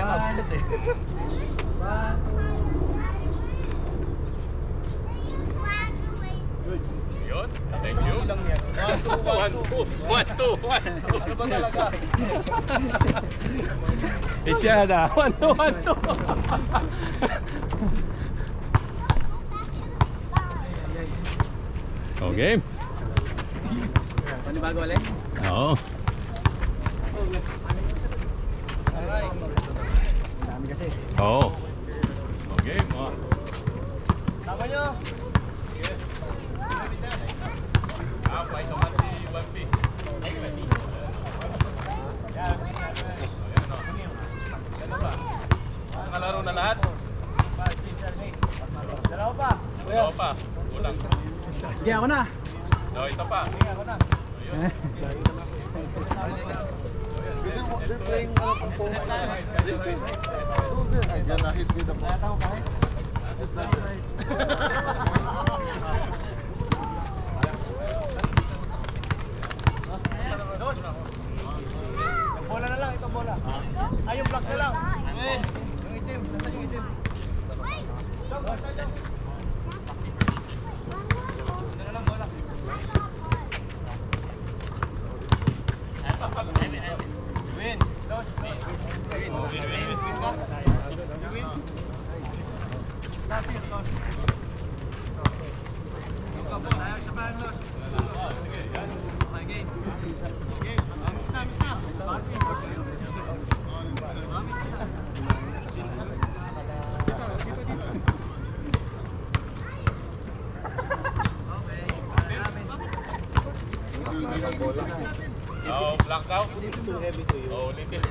tayo ma-upset eh. Yun, thank you. Lang yan. 1, 2, 1, 2. Ano ba talaga? Isya na. 1, 2, 1, 2. Okay. Panibago ulit? Oo. Dami kasi. Oo. Okay, mga. Tama nyo! May tomati, 1P. Ano ba? Nakalaro na lahat? Dalawa pa! Dalawa pa. Kulang. Hindi ako na! No, isa pa. Ako na! They're playing phone. I gonna hit with the ball. Bola na lang, itong bola. Ay, yung block na lang. Yung itim, nasaan yung itim? Ito na lang bola. Win. Dos. Win. Natin, Los. Ikaw po, ayaw sa bahan, Los. Okay, game. Okay, miss na. Oh, blackout. Too heavy to you. Oh, ulitin.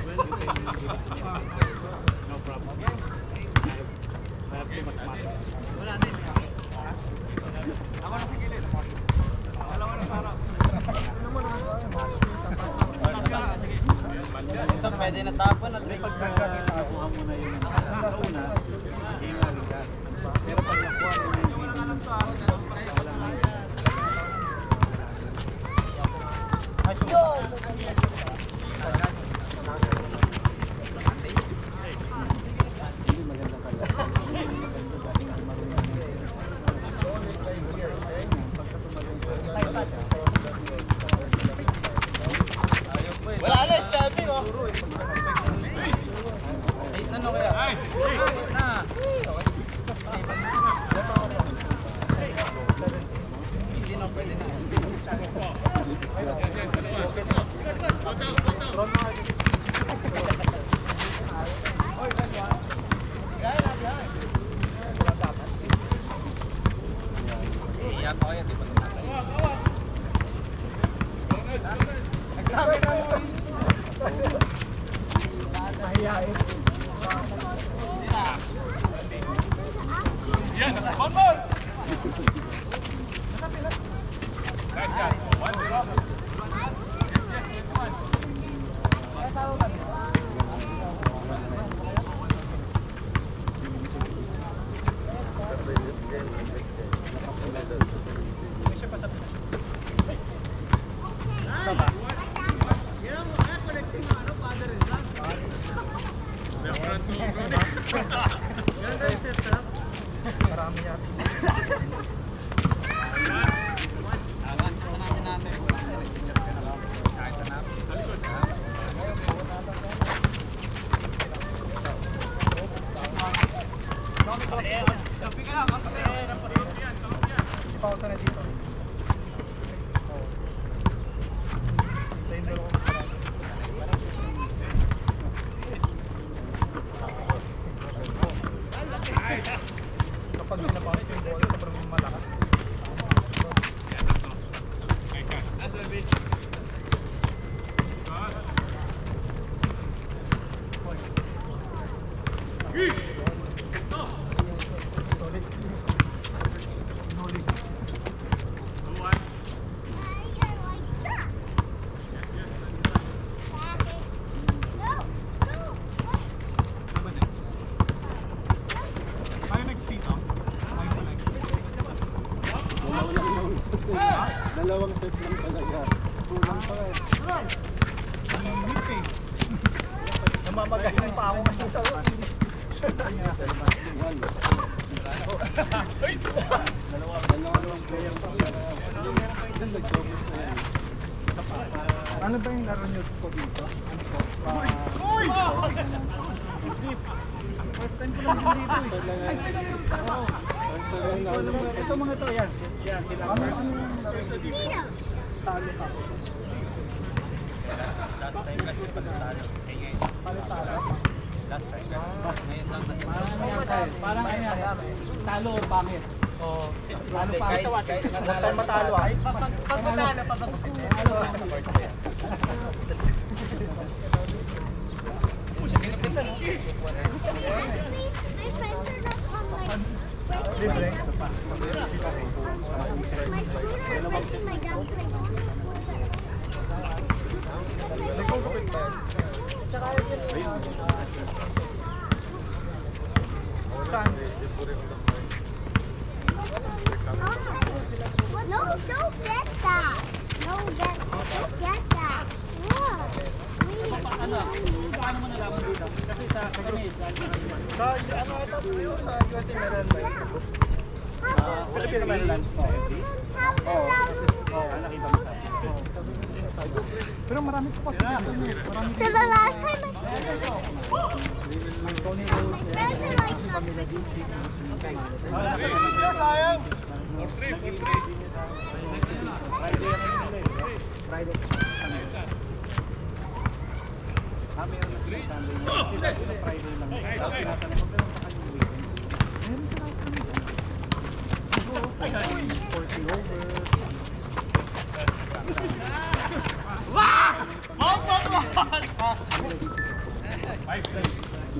No problem. Wala din. Ako na sa gilid. Dalawa na sa harap. Sige. Isang pwede na tapon at may Nakuha mo na yung una. Hindi nga ligas. Pero pag nakuha mo na yung wala na, stabbing oh. Ay, ano kaya? Nice. Na. Hindi na pwede na. Iyak ko yan, di ba? Yan, one more. Nice shot. 1-0. Yes, 1. Marami yata. Pausa na dito. Sa inyo ko. Kapag pinapaus yung bola, sobrang malakas. Nice one, bitch. Solid. Solid. Tayo next dito. Tayo pa next. Dalawang set lang talaga. Kulang pa eh. Limit eh. Namamagaling pa ako ng isa. Dalawang player pa. Ano ba yung laro nyo po dito? Ano po? First time ko lang dito eh. Ito mga to yan. Yan sila. Talo pa ako. Last time kasi pagkatalo. Talo. Last time. Ngayon lang Parang ano yan. Talo o pangit. Oo. Talo pa. Kahit Huwag matalo ay. Pag matalo, Actually, my friends are not on Libre. my scooter is making my dumpling on the Saan? No, don't get that. No, don't get that. Paano mo nalaman dito? Kasi sa kami, sa ano ito tayo sa USA meron ba yun? Philippine Mainland. Oo, nakita mo sa pero marami po kasi dito. Marami So the last time I Tony Rose. my friends are like Sayang! Friday. Meron na sila Sunday. Friday lang. Tapos tinatanong ko meron pa kanyang weekend. Meron sila kami. 40 over.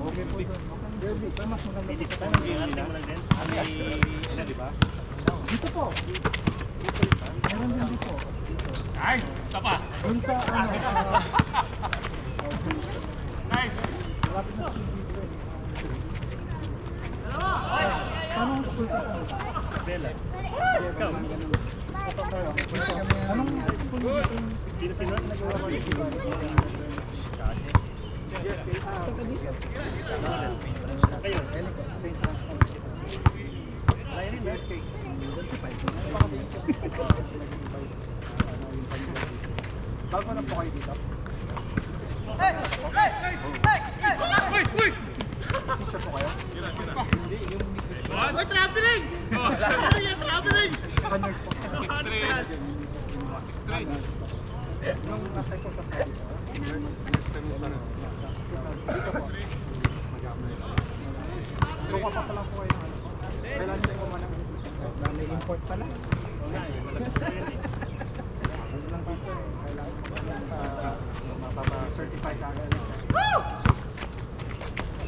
Okay po doon. Derby. Mas maganda dito. Dito po. Meron din dito. Ay, isa pa. Doon sa ano. Nice. Malapit na dito. Saan ang school ka po? Bella. Anong school mo dito? Sino sino? Nagawa mo dito? Kayo. Bago na po kayo dito? Teacher po kayo? Oy, traveling! Traveling! Naka-nurse po. Straight. Nung nasa ito sa dito? Dito po. Luka pa pa lang po kayo. Kailan nyo po man ang may import pala. Lang dito eh. Kailangan po mapapa-certify ka agad.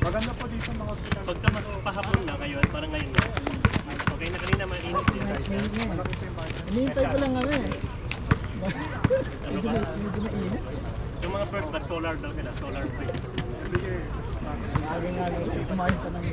Maganda po dito mga hospital. Pagka pahapon na kayo, parang ngayon na. Okay na kanina, mainit din. Malaki po yung bahay. Hinihintay ko lang kami. Medyo mainit. Yung mga first class, solar daw nila, solar free. Hindi eh. Lagi nga lang siya kumain pa ng